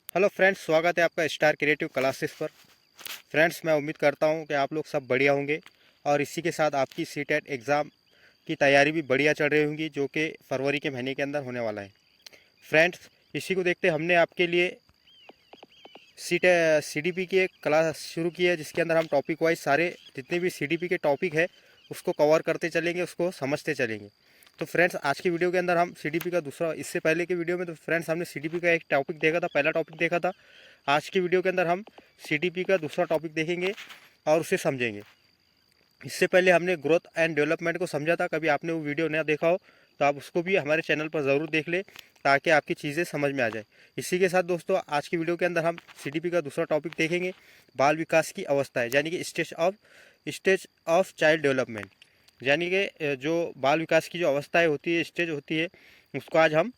Hello friends, स्वागत है आपका स्टार क्रिएटिव क्लासेस पर। फ्रेंड्स, मैं उम्मीद करता हूं कि आप लोग सब बढ़िया होंगे और इसी के साथ आपकी सीटेट एग्ज़ाम की तैयारी भी बढ़िया चल रही होंगी, जो कि फरवरी के महीने के अंदर होने वाला है। फ्रेंड्स, इसी को देखते हमने आपके लिए सीडीपी की एक क्लास शुरू की है, जिसके अंदर हम टॉपिक वाइज सारे जितने भी सीडीपी के टॉपिक है उसको कवर करते चलेंगे, उसको समझते चलेंगे। तो फ्रेंड्स, आज की वीडियो के अंदर हम सीडीपी का दूसरा, इससे पहले की वीडियो में तो फ्रेंड्स हमने सीडीपी का एक टॉपिक देखा था, पहला टॉपिक देखा था। आज की वीडियो के अंदर हम सीडीपी का दूसरा टॉपिक देखेंगे और उसे समझेंगे। इससे पहले हमने ग्रोथ एंड डेवलपमेंट को समझा था, कभी आपने वो वीडियो ना देखा हो तो आप उसको भी हमारे चैनल पर ज़रूर देख ले, ताकि आपकी चीज़ें समझ में आ जाए। इसी के साथ दोस्तों, आज की वीडियो के अंदर हम सीडीपी का दूसरा टॉपिक देखेंगे, बाल विकास की अवस्थाएं, यानी कि स्टेज ऑफ चाइल्ड डेवलपमेंट। यानी कि जो बाल विकास की जो अवस्थाएं होती है, स्टेज होती है, उसको आज हम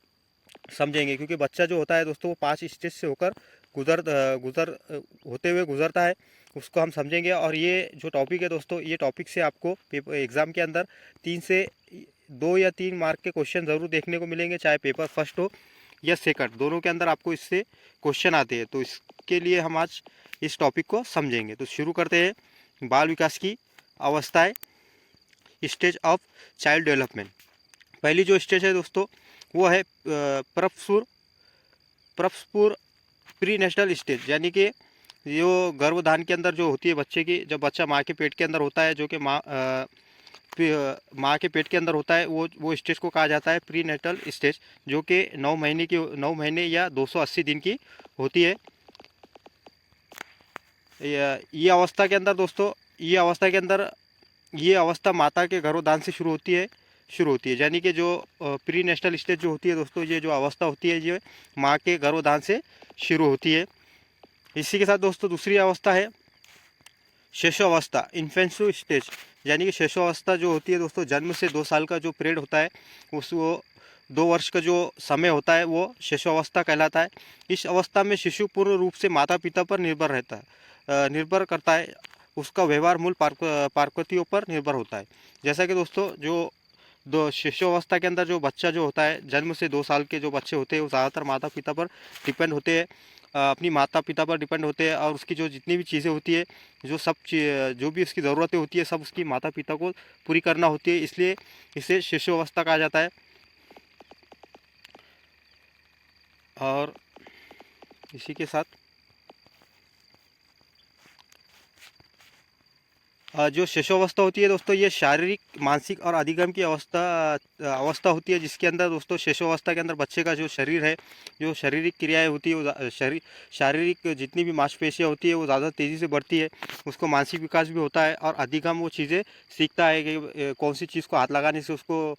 समझेंगे। क्योंकि बच्चा जो होता है दोस्तों, वो 5 स्टेज से होकर होते हुए गुजरता है, उसको हम समझेंगे। और ये जो टॉपिक है दोस्तों, ये टॉपिक से आपको पेपर एग्ज़ाम के अंदर 2 या 3 मार्क के क्वेश्चन ज़रूर देखने को मिलेंगे, चाहे पेपर फर्स्ट हो या सेकंड, दोनों के अंदर आपको इससे क्वेश्चन आते हैं। तो इसके लिए हम आज इस टॉपिक को समझेंगे। तो शुरू करते हैं। बाल विकास की अवस्थाएं, स्टेज ऑफ चाइल्ड डेवलपमेंट। पहली जो स्टेज है दोस्तों, वो है प्रप्सपुर प्री नेशनल स्टेज, यानी कि जो गर्भधान के अंदर जो होती है बच्चे की, जब बच्चा माँ के पेट के अंदर होता है, जो कि माँ के पेट के अंदर होता है, वो स्टेज को कहा जाता है प्री नेटल स्टेज, जो कि 9 महीने या 280 दिन की होती है। ये अवस्था के अंदर दोस्तों, ये अवस्था माता के गर्भधान से शुरू होती है। यानी कि जो प्री नेशनल स्टेज जो होती है दोस्तों, ये जो अवस्था होती है, ये माँ के गर्भधान से शुरू होती है। इसी के साथ दोस्तों, दूसरी अवस्था है शिशु इन्फेंसु स्टेज। यानी कि शिशु अवस्था जो होती है दोस्तों, जन्म से 2 साल का जो पीरियड होता है, वो 2 वर्ष का जो समय होता है, वो शिशु अवस्था कहलाता है। इस अवस्था में शिशु पूर्ण रूप से माता पिता पर निर्भर करता है। उसका व्यवहार मूल प्रकृतियों पर निर्भर होता है। जैसा कि दोस्तों, जो दो शिशु अवस्था के अंदर जो बच्चा जो होता है, जन्म से 2 साल के जो बच्चे होते हैं, वो ज़्यादातर माता पिता पर डिपेंड होते हैं, अपनी माता पिता पर डिपेंड होते हैं। और उसकी जो जितनी भी चीज़ें होती है, जो भी उसकी ज़रूरतें होती है, सब उसकी माता पिता को पूरी करना होती है। इसलिए इसे शिशु अवस्था कहा जाता है। और इसी के साथ जो शिशु अवस्था होती है दोस्तों, ये शारीरिक, मानसिक और अधिगम की अवस्था होती है, जिसके अंदर दोस्तों शिशु अवस्था के अंदर बच्चे का जो शरीर है, जो शारीरिक क्रियाएं होती है, वो शारीरिक जितनी भी मांसपेशियां होती है, वो ज़्यादा तेज़ी से बढ़ती है। उसको मानसिक विकास भी होता है और अधिगम, वो चीज़ें सीखता है कि कौन सी चीज़ को हाथ लगाने से उसको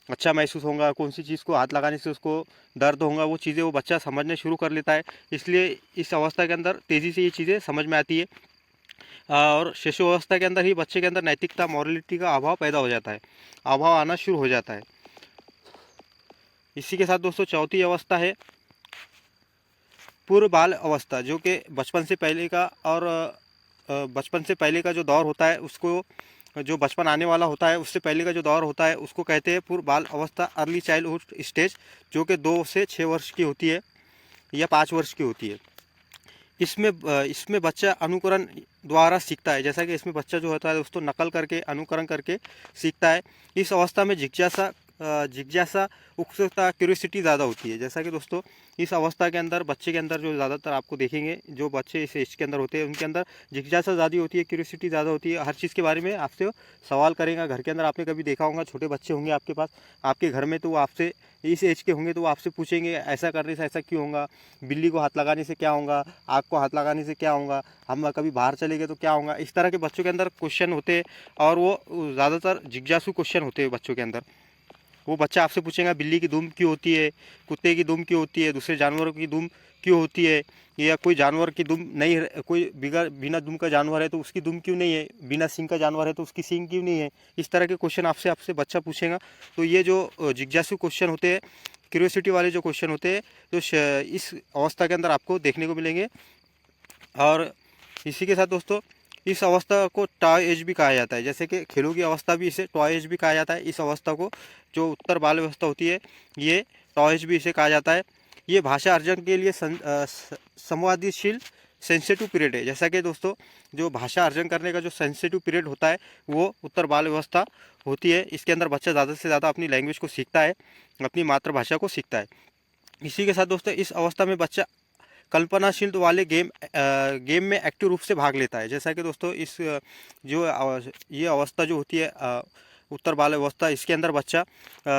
अच्छा महसूस होगा, कौन सी चीज़ को हाथ लगाने से उसको दर्द होगा, वो चीज़ें वो बच्चा समझने शुरू कर लेता है। इसलिए इस अवस्था के अंदर तेज़ी से ये चीज़ें समझ में आती है। और शिशु अवस्था के अंदर ही बच्चे के अंदर नैतिकता, मॉरलिटी का अभाव पैदा हो जाता है, अभाव आना शुरू हो जाता है। इसी के साथ दोस्तों, चौथी अवस्था है पूर्व बाल अवस्था, जो कि बचपन से पहले का, और बचपन से पहले का जो दौर होता है, उसको, जो बचपन आने वाला होता है उससे पहले का जो दौर होता है, उसको कहते हैं पूर्व बाल अवस्था, अर्ली चाइल्डहुड स्टेज, जो कि 2 से 6 वर्ष की होती है या 5 वर्ष की होती है। इसमें बच्चा अनुकरण द्वारा सीखता है। जैसा कि इसमें बच्चा जो होता है दोस्तों, नकल करके, अनुकरण करके सीखता है। इस अवस्था में जिज्ञासा, उत्सुकता, क्यूरियोसिटी ज़्यादा होती है। जैसा कि दोस्तों, इस अवस्था के अंदर बच्चे के अंदर जो ज़्यादातर आपको देखेंगे, जो बच्चे इस एज के अंदर होते हैं, उनके अंदर जिज्ञासा ज़्यादा होती है, क्यूरियोसिटी ज़्यादा होती है। हर चीज़ के बारे में आपसे सवाल करेगा। घर के अंदर आपने कभी देखा होगा, छोटे बच्चे होंगे आपके पास, आपके घर में, तो वो आपसे, इस एज के होंगे, तो वो आपसे पूछेंगे ऐसा करने से ऐसा क्यों होगा, बिल्ली को हाथ लगाने से क्या होगा, आग को हाथ लगाने से क्या होगा, हम कभी बाहर चले गए तो क्या होगा। इस तरह के बच्चों के अंदर क्वेश्चन होते हैं, और वो ज़्यादातर जिज्ञासु क्वेश्चन होते हैं बच्चों के अंदर। वो बच्चा आपसे पूछेगा बिल्ली की दुम क्यों होती है, कुत्ते की दुम क्यों होती है, दूसरे जानवरों की दुम क्यों होती है, या कोई जानवर की दुम नहीं है, कोई बिना दुम का जानवर है तो उसकी दुम क्यों नहीं है, बिना सींग का जानवर है तो उसकी सींग क्यों नहीं है। इस तरह के क्वेश्चन आपसे बच्चा पूछेगा। तो ये जो जिज्ञासु क्वेश्चन होते हैं, क्यूरियोसिटी वाले जो क्वेश्चन होते हैं, जो इस अवस्था के अंदर आपको देखने को मिलेंगे। और इसी के साथ दोस्तों, इस अवस्था को टॉय एज भी कहा जाता है। जैसे कि खेलों की अवस्था भी इसे टॉय एज भी कहा जाता है। इस अवस्था को, जो उत्तर बाल अवस्था होती है, ये टॉय एज भी इसे कहा जाता है। ये भाषा अर्जन के लिए संवादशील सेंसिटिव पीरियड है। जैसा कि दोस्तों जो भाषा अर्जन करने का जो सेंसिटिव पीरियड होता है वो उत्तर बाल अवस्था होती है। इसके अंदर बच्चा ज़्यादा से ज़्यादा अपनी लैंग्वेज को सीखता है, अपनी मातृभाषा को सीखता है। इसी के साथ दोस्तों इस अवस्था में बच्चा कल्पनाशील वाले गेम में एक्टिव रूप से भाग लेता है। जैसा कि दोस्तों इस ये अवस्था जो होती है उत्तर बाल अवस्था, इसके अंदर बच्चा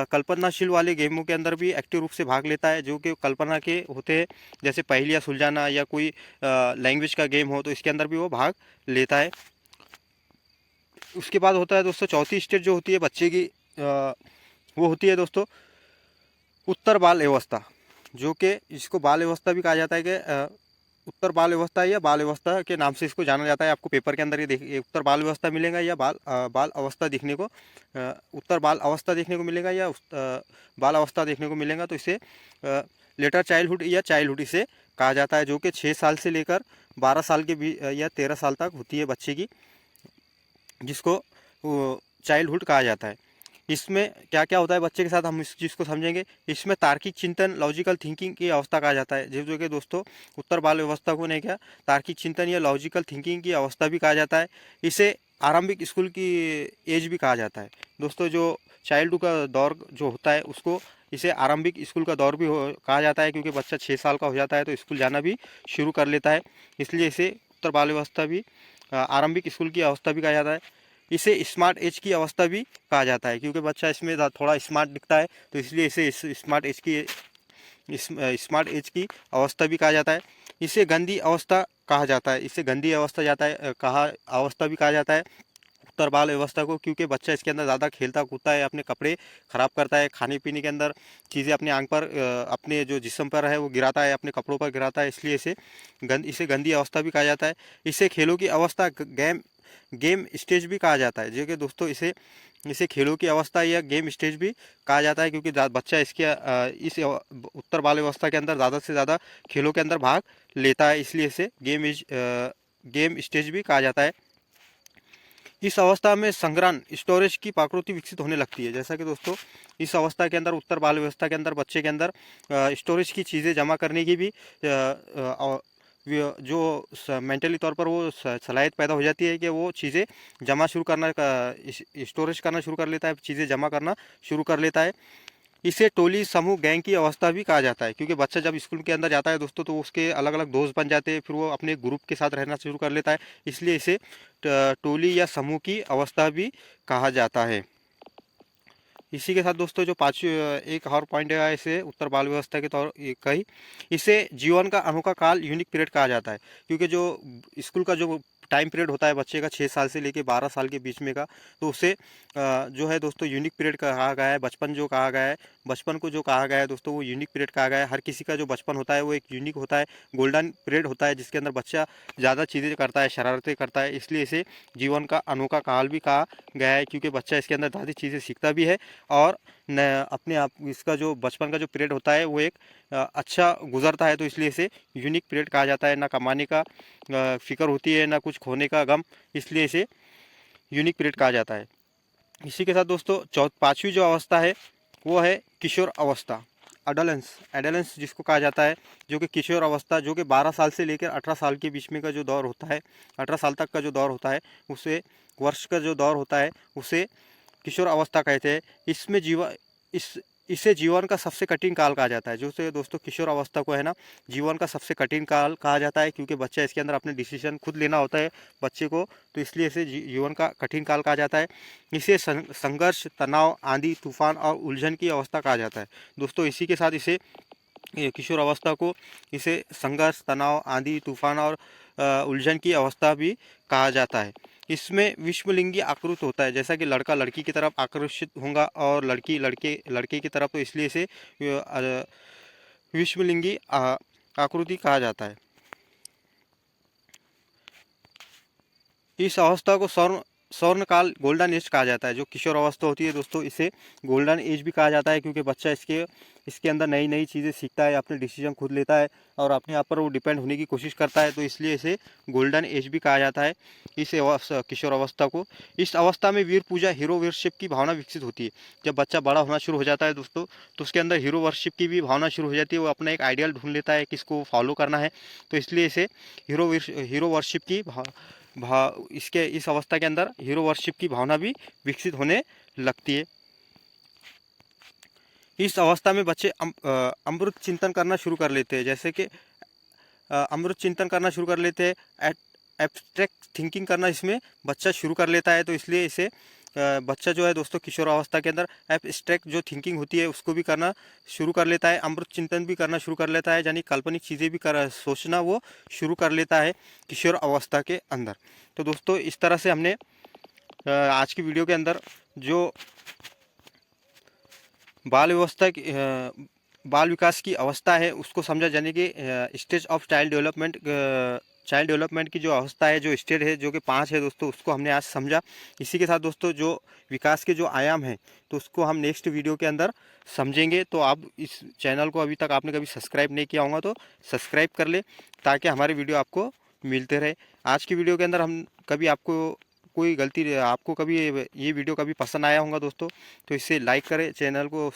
कल्पनाशील वाले गेमों के अंदर भी एक्टिव रूप से भाग लेता है, जो कि कल्पना के होते हैं, जैसे पहेलियाँ सुलझाना या कोई लैंग्वेज का गेम हो तो इसके अंदर भी वो भाग लेता है। उसके बाद होता है दोस्तों चौथी स्टेज जो होती है बच्चे की, वो होती है दोस्तों उत्तर बाल अवस्था, जो कि इसको बाल अवस्था भी कहा जाता है कि उत्तर बाल अवस्था या बाल अवस्था के नाम से इसको जाना जाता है। आपको पेपर के अंदर ये उत्तर बाल अवस्था मिलेगा या बाल अवस्था देखने को, उत्तर बाल अवस्था देखने को मिलेगा या बाल अवस्था देखने को मिलेगा। तो इसे लेटर चाइल्डहुड या चाइल्डहुड इसे कहा जाता है, जो कि 6 साल से लेकर 12 साल के बीच या 13 साल तक होती है बच्चे की, जिसको चाइल्डहुड कहा जाता है। इसमें क्या क्या होता है बच्चे के साथ, हम इस चीज़ को समझेंगे। इसमें तार्किक चिंतन, लॉजिकल थिंकिंग की अवस्था कहा जाता है, जो कि दोस्तों उत्तर बाल अवस्था को नहीं क्या तार्किक चिंतन या लॉजिकल थिंकिंग की अवस्था भी कहा जाता है। इसे आरंभिक स्कूल की एज भी कहा जाता है। दोस्तों जो चाइल्डहुड का दौर जो होता है उसको इसे आरंभिक स्कूल का दौर भी कहा जाता है, क्योंकि बच्चा 6 साल का हो जाता है तो स्कूल जाना भी शुरू कर लेता है, इसलिए इसे उत्तर बाल अवस्था भी, आरंभिक स्कूल की अवस्था भी कहा जाता है। इसे स्मार्ट एज की अवस्था भी कहा जाता है, क्योंकि बच्चा इसमें थोड़ा स्मार्ट दिखता है तो इसलिए इसे स्मार्ट एज की अवस्था भी कहा जाता है। इसे गंदी अवस्था कहा जाता है, इसे गंदी अवस्था जाता है अवस्था भी कहा जाता है उत्तर बाल अवस्था को, क्योंकि बच्चा इसके अंदर ज़्यादा खेलता कूदता है, अपने कपड़े ख़राब करता है, खाने पीने के अंदर चीज़ें अपने आंख पर, अपने जो जिस्म पर है वो गिराता है, अपने कपड़ों पर गिराता है, इसलिए इसे गंदी अवस्था भी कहा जाता है। इसे खेलों की अवस्था गेम स्टेज भी कहा जाता है, जो कि दोस्तों इसे खेलों की अवस्था या गेम स्टेज भी कहा जाता है, क्योंकि बच्चा इस उत्तर बाल अवस्था के अंदर ज़्यादा से ज़्यादा खेलों के अंदर भाग लेता है, इसलिए इसे गेम स्टेज भी कहा जाता है। इस अवस्था में संग्रहण स्टोरेज की प्रकृति विकसित होने लगती है। जैसा कि दोस्तों इस अवस्था के अंदर, उत्तर बाल अवस्था के अंदर बच्चे के अंदर स्टोरेज की चीज़ें जमा करने की भी जो मेंटली तौर पर वो सलाहियत पैदा हो जाती है कि वो चीज़ें जमा शुरू करना, स्टोरेज करना शुरू कर लेता है, चीज़ें जमा करना शुरू कर लेता है। इसे टोली, समूह, गैंग की अवस्था भी कहा जाता है, क्योंकि बच्चा जब स्कूल के अंदर जाता है दोस्तों तो उसके अलग अलग दोस्त बन जाते हैं, फिर वो अपने ग्रुप के साथ रहना शुरू कर लेता है, इसलिए इसे टोली या समूह की अवस्था भी कहा जाता है। इसी के साथ दोस्तों जो एक और पॉइंट है इसे उत्तर बाल व्यवस्था के तौर का ही, इसे जीवन का अनोखा काल, यूनिक पीरियड कहा जाता है, क्योंकि जो स्कूल का जो टाइम पीरियड होता है बच्चे का 6 साल से लेके 12 साल के बीच में का, तो उसे जो है दोस्तों यूनिक पीरियड कहा गया है। बचपन जो कहा गया है, बचपन को जो कहा गया है दोस्तों वो यूनिक पीरियड कहा गया है। हर किसी का जो बचपन होता है वो एक यूनिक होता है, गोल्डन पीरियड होता है, जिसके अंदर बच्चा ज़्यादा चीज़ें करता है, शरारतें करता है, इसलिए इसे जीवन का अनोखा काल भी कहा गया है, क्योंकि बच्चा इसके अंदर ज़्यादा चीज़ें सीखता भी है और न अपने आप इसका जो बचपन का जो पीरियड होता है वो एक अच्छा गुजरता है, तो इसलिए इसे यूनिक पीरियड कहा जाता है। ना कमाने का फिक्र होती है, ना कुछ खोने का गम, इसलिए इसे यूनिक पीरियड कहा जाता है। इसी के साथ दोस्तों पांचवी जो अवस्था है वो है किशोर अवस्था, एडोलेंस जिसको कहा जाता है, जो कि किशोर अवस्था, जो कि 12 साल से लेकर 18 साल के बीच में का जो दौर होता है, 18 साल तक का जो दौर होता है, उसे वर्ष का जो दौर होता है उसे किशोर अवस्था कहते हैं। इसमें इसे जीवन का सबसे कठिन काल कहा जाता है, जो से दोस्तों किशोर अवस्था को है ना जीवन का सबसे कठिन काल कहा जाता है, क्योंकि बच्चा इसके अंदर अपने डिसीजन खुद लेना होता है बच्चे को, तो इसलिए इसे जीवन का कठिन काल कहा जाता है। इसे संघर्ष, तनाव, आंधी, तूफान और उलझन की अवस्था कहा जाता है। दोस्तों इसी के साथ इसे किशोर अवस्था को इसे संघर्ष, तनाव, आंधी, तूफान और उलझन की अवस्था भी कहा जाता है। इसमें विषमलिंगी आकृत होता है, जैसा कि लड़का लड़की की तरफ आकर्षित होगा और लड़की लड़के की तरफ, तो इसलिए इसे विषमलिंगी आकृति कहा जाता है। इस अवस्था को स्वर्णकाल गोल्डन एज कहा जाता है। जो किशोर अवस्था होती है दोस्तों, इसे गोल्डन एज भी कहा जाता है, क्योंकि बच्चा इसके अंदर नई नई चीज़ें सीखता है, अपने डिसीजन खुद लेता है और अपने आप पर वो डिपेंड होने की कोशिश करता है, तो इसलिए इसे गोल्डन एज भी कहा जाता है इस किशोर अवस्था को। इस अवस्था में वीर पूजा, हीरो वर्शिप की भावना विकसित होती है। जब बच्चा बड़ा होना शुरू हो जाता है दोस्तों, तो उसके अंदर हीरो वर्शिप की भी भावना शुरू हो जाती है। वो अपना एक आइडियल ढूंढ लेता है किसको फॉलो करना है, तो इसलिए इसे हीरो वर्शिप की इसके इस अवस्था के अंदर हीरो वर्शिप की भावना भी विकसित होने लगती है। इस अवस्था में बच्चे अमृत चिंतन करना शुरू कर लेते हैं, जैसे कि अमृत चिंतन करना शुरू कर लेते हैं, एब्स्ट्रैक्ट थिंकिंग करना इसमें बच्चा शुरू कर लेता है, तो इसलिए इसे बच्चा जो है दोस्तों किशोर अवस्था के अंदर एब्स्ट्रैक्ट जो थिंकिंग होती है उसको भी करना शुरू कर लेता है, अमृत चिंतन भी करना शुरू कर लेता है, यानी काल्पनिक चीज़ें भी सोचना वो शुरू कर लेता है किशोर अवस्था के अंदर। तो दोस्तों इस तरह से हमने आज की वीडियो के अंदर जो बाल विकास की अवस्था है उसको समझा, जाने कि स्टेज ऑफ चाइल्ड डेवलपमेंट की जो अवस्था है, जो स्टेज है, जो कि 5 है दोस्तों, उसको हमने आज समझा। इसी के साथ दोस्तों जो विकास के जो आयाम हैं, तो उसको हम नेक्स्ट वीडियो के अंदर समझेंगे। तो आप इस चैनल को अभी तक आपने कभी सब्सक्राइब नहीं किया होगा तो सब्सक्राइब कर ले, ताकि हमारे वीडियो आपको मिलते रहे। आज की वीडियो के अंदर हम कभी आपको कोई गलती, आपको कभी ये वीडियो कभी पसंद आया होगा दोस्तों, तो इसे लाइक करें, चैनल को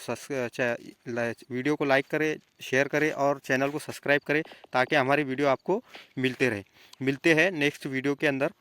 वीडियो को लाइक करें, शेयर करें और चैनल को सब्सक्राइब करें, ताकि हमारी वीडियो आपको मिलते रहे। मिलते हैं नेक्स्ट वीडियो के अंदर।